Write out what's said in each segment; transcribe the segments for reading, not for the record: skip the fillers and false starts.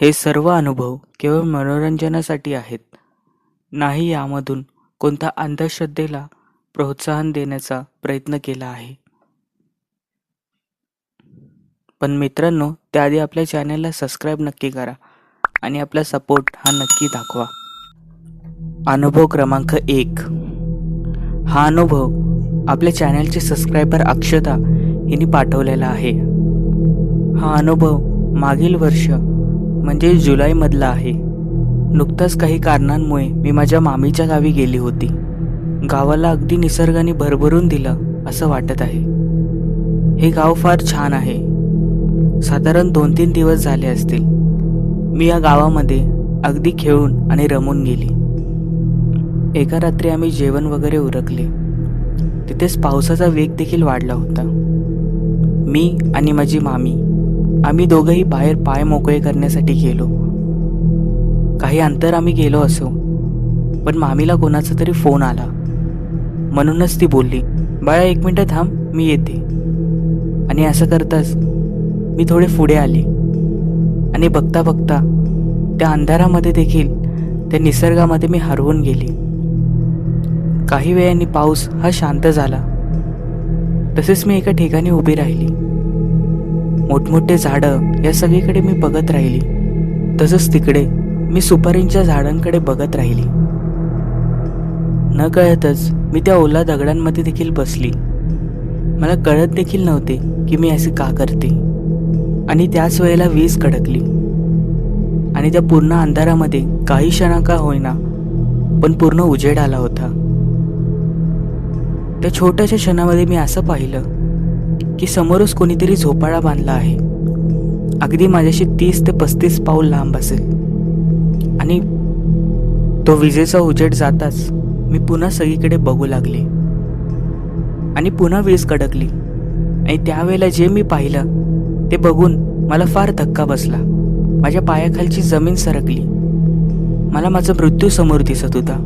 हे सर्व अनुभव केवळ मनोरंजनासाठी आहेत. नाही यामधून कोणत्या अंधश्रद्धेला प्रोत्साहन देण्याचा प्रयत्न केला आहे. पण मित्रांनो, त्याआधी आपल्या चॅनलला सबस्क्राईब नक्की करा आणि आपला सपोर्ट हा नक्की दाखवा. अनुभव क्रमांक 1. हा अनुभव आपल्या चॅनलचे सबस्क्रायबर अक्षता यांनी पाठवलेला आहे. हा अनुभव मागील वर्ष म्हणजे जुलैमधला आहे. नुकताच काही कारणांमुळे मी माझ्या मामीच्या गावी गेली होती. गावाला अगदी निसर्गाने भरभरून दिलं असं वाटत आहे. हे गाव फार छान आहे. साधारण 2-3 दिवस झाले असतील मी या गावामध्ये अगदी खेळून आणि रमून गेली. एका रात्री आम्ही जेवण वगैरे उरकले. तिथेच पावसाचा वेग देखील वाढला होता. मी आणि माझी मामी आम्ही दोघंही बाहेर पाय मोकळे करण्यासाठी गेलो. काही अंतर आम्ही गेलो असो, पण मामीला कोणाचा तरी फोन आला. म्हणूनच ती बोलली, बाळा 1 मिनिट थांब, मी येते. आणि असं करताच मी थोडे पुढे आले आणि बघता बघता त्या अंधारामध्ये देखील त्या निसर्गामध्ये मी हरवून गेले. काही वेळाने पाऊस हा शांत झाला. तसेच मी एका ठिकाणी उभी राहिली. मोठमोठे झाडं या सगळीकडे मी बघत राहिली. तसंच तिकडे मी सुपारींच्या झाडांकडे बघत राहिली. न कळतच मी त्या ओला दगडांमध्ये देखील बसली. मला कळत देखील नव्हते की मी असे का करते. आणि त्याच वेळेला वीज कडकली आणि त्या पूर्ण अंधारामध्ये काही क्षणा का होईना पण पूर्ण उजेड आला होता. त्या छोट्याशा क्षणामध्ये मी असं पाहिलं की समोरच कोणीतरी झोपाळा बांधला आहे. अगदी माझ्याशी 30 ते 35 पाऊल लांब असेल. आणि तो विजेचा उजेड जाताच मी पुन्हा सगळीकडे बघू लागले आणि पुन्हा वीज कडकली. आणि त्यावेळेला जे मी पाहिलं ते बघून मला फार धक्का बसला. माझ्या पायाखालची जमीन सरकली. मला माझा मृत्यू समोर दिसत होता.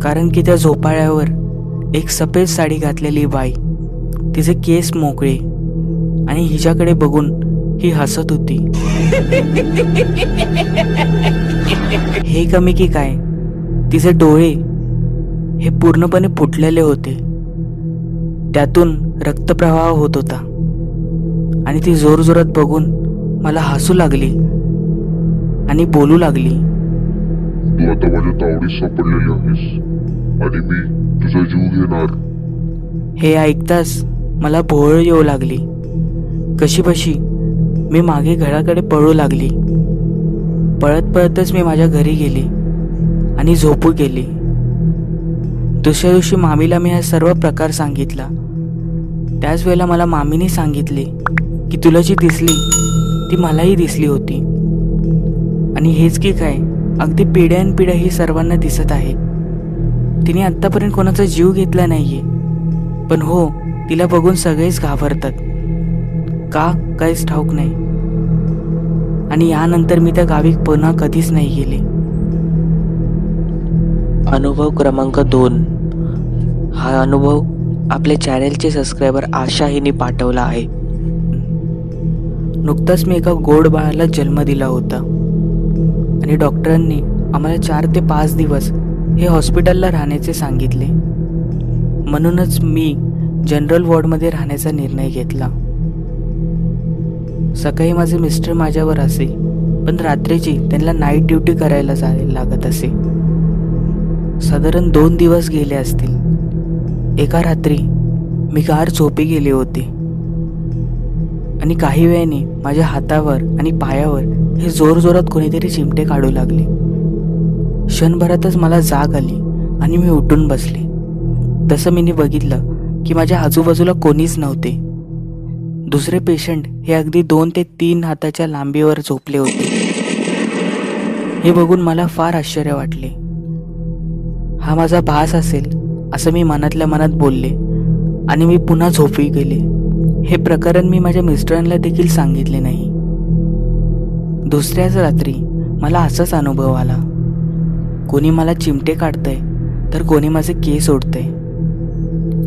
कारण की त्या झोपाळ्यावर एक सफेद साडी घातलेली बाई, तिचे केस मोकळे आणि हिच्याकडे बघून ही हसत होती. हे कमी की काय, तिचे डोळे हे पूर्णपणे फुटलेले होते. त्यातून रक्तप्रवाह होत होता. आणि ती जोरजोरात बघून मला हसू लागली आणि बोलू लागली, तू आता माझ्या तावडीत सापडलेली आहेस आणि मी तुझा जीव घेणार. हे ऐकताच मला भोवळ येऊ लागली. कशीबशी मी मागे घराकडे पळू लागली. पळत पळतच मी माझ्या घरी गेली आणि झोपू गेली. दुसऱ्या दिवशी मामीला मी हा सर्व प्रकार सांगितला. त्याच वेळेला मला मामीने सांगितले की तुला जी दिसली ती मलाही दिसली होती. आणि हेच की काय, अगदी पिढ्यानपिढ्या ही सर्वांना दिसत आहे. तिने आत्तापर्यंत कोणाचा जीव घेतला नाहीये, पण हो, तिला बघून सगळेच घाबरतात. का काहीच ठाऊक नाही. आणि यानंतर मी त्या गावी पुन्हा कधीच नाही गेले. अनुभव क्रमांक 2. हा अनुभव आपल्या चॅनलचे सबस्क्रायबर आशा हिने पाठवला आहे. नुकताच मी एका गोड बाळाला जन्म दिला होता आणि डॉक्टरांनी आम्हाला 4 ते 5 दिवस हे हॉस्पिटलला राहण्याचे सांगितले. म्हणूनच मी जनरल वॉर्डमध्ये राहण्याचा निर्णय घेतला. सकाळी माझे मिस्टर माझ्यावर असे, पण रात्रीची त्यांना नाईट ड्युटी करायला जायला लागत असे. साधारण 2 दिवस गेले असतील. एका रात्री मी गाढ झोपी गेले होते आणि काही वेळाने माझ्या हातावर आणि पायावर हे जोरजोरात कोणीतरी चिमटे काढू लागले. क्षणभरातच मला जाग आली आणि मी उठून बसले. तसं मी बघितलं की माझ्या आजूबाजूला कोणीच नव्हते. दुसरे पेशंट हे अगदी 2 ते 3 हाताच्या लांबीवर झोपले होते. हे बघून मला फार आश्चर्य वाटले. हा माझा भास असेल असं मी मनातल्या मनात बोलले आणि मी पुन्हा झोपी गेले. हे प्रकरण मी माझ्या मिस्टरांना देखील सांगितले नाही. दुसऱ्याच रात्री मला असाच अनुभव आला. कोणी मला चिमटे काढतंय तर कोणी माझे केस ओढतंय.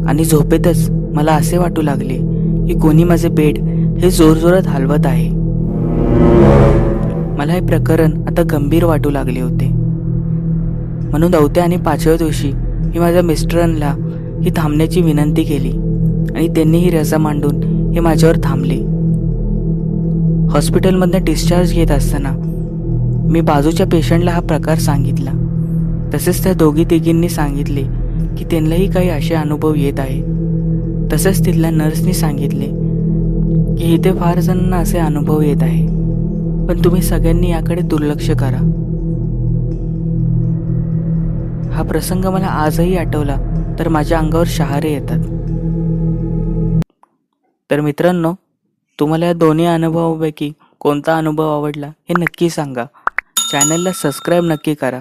आणि झोपेतच मला असे वाटू लागले की कोणी माझे बेड हे जोरजोरात हलवत आहे. मला हे प्रकरण आता गंभीर वाटू लागले होते. म्हणून 4थ्या आणि 5व्या दिवशी मी माझ्या मिस्टरांना ही थांबण्याची विनंती केली आणि त्यांनी ही रजा मांडून हे माझ्यावर थांबले. हॉस्पिटलमधनं डिस्चार्ज घेत असताना मी बाजूच्या पेशंटला हा प्रकार सांगितला. तसेच त्या दोघी तिघींनी सांगितले की त्यांनाही काही असे अनुभव येत आहे. तसेच तिथल्या नर्सनी सांगितले की इथे फार जणांना असे अनुभव येत आहे, पण तुम्ही सगळ्यांनी याकडे दुर्लक्ष करा. हा प्रसंग मला आजही आठवला तर माझ्या अंगावर शहारे येतात. तर मित्रांनो, तुम्हाला या दोन्ही अनुभवापैकी कोणता अनुभव आवडला हे नक्की सांगा. चॅनलला सबस्क्राईब नक्की करा.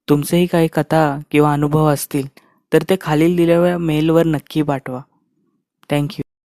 तुमचेही काही कथा किंवा अनुभव असतील तर ते खालील दिलेल्या मेलवर नक्की पाठवा. थँक्यू.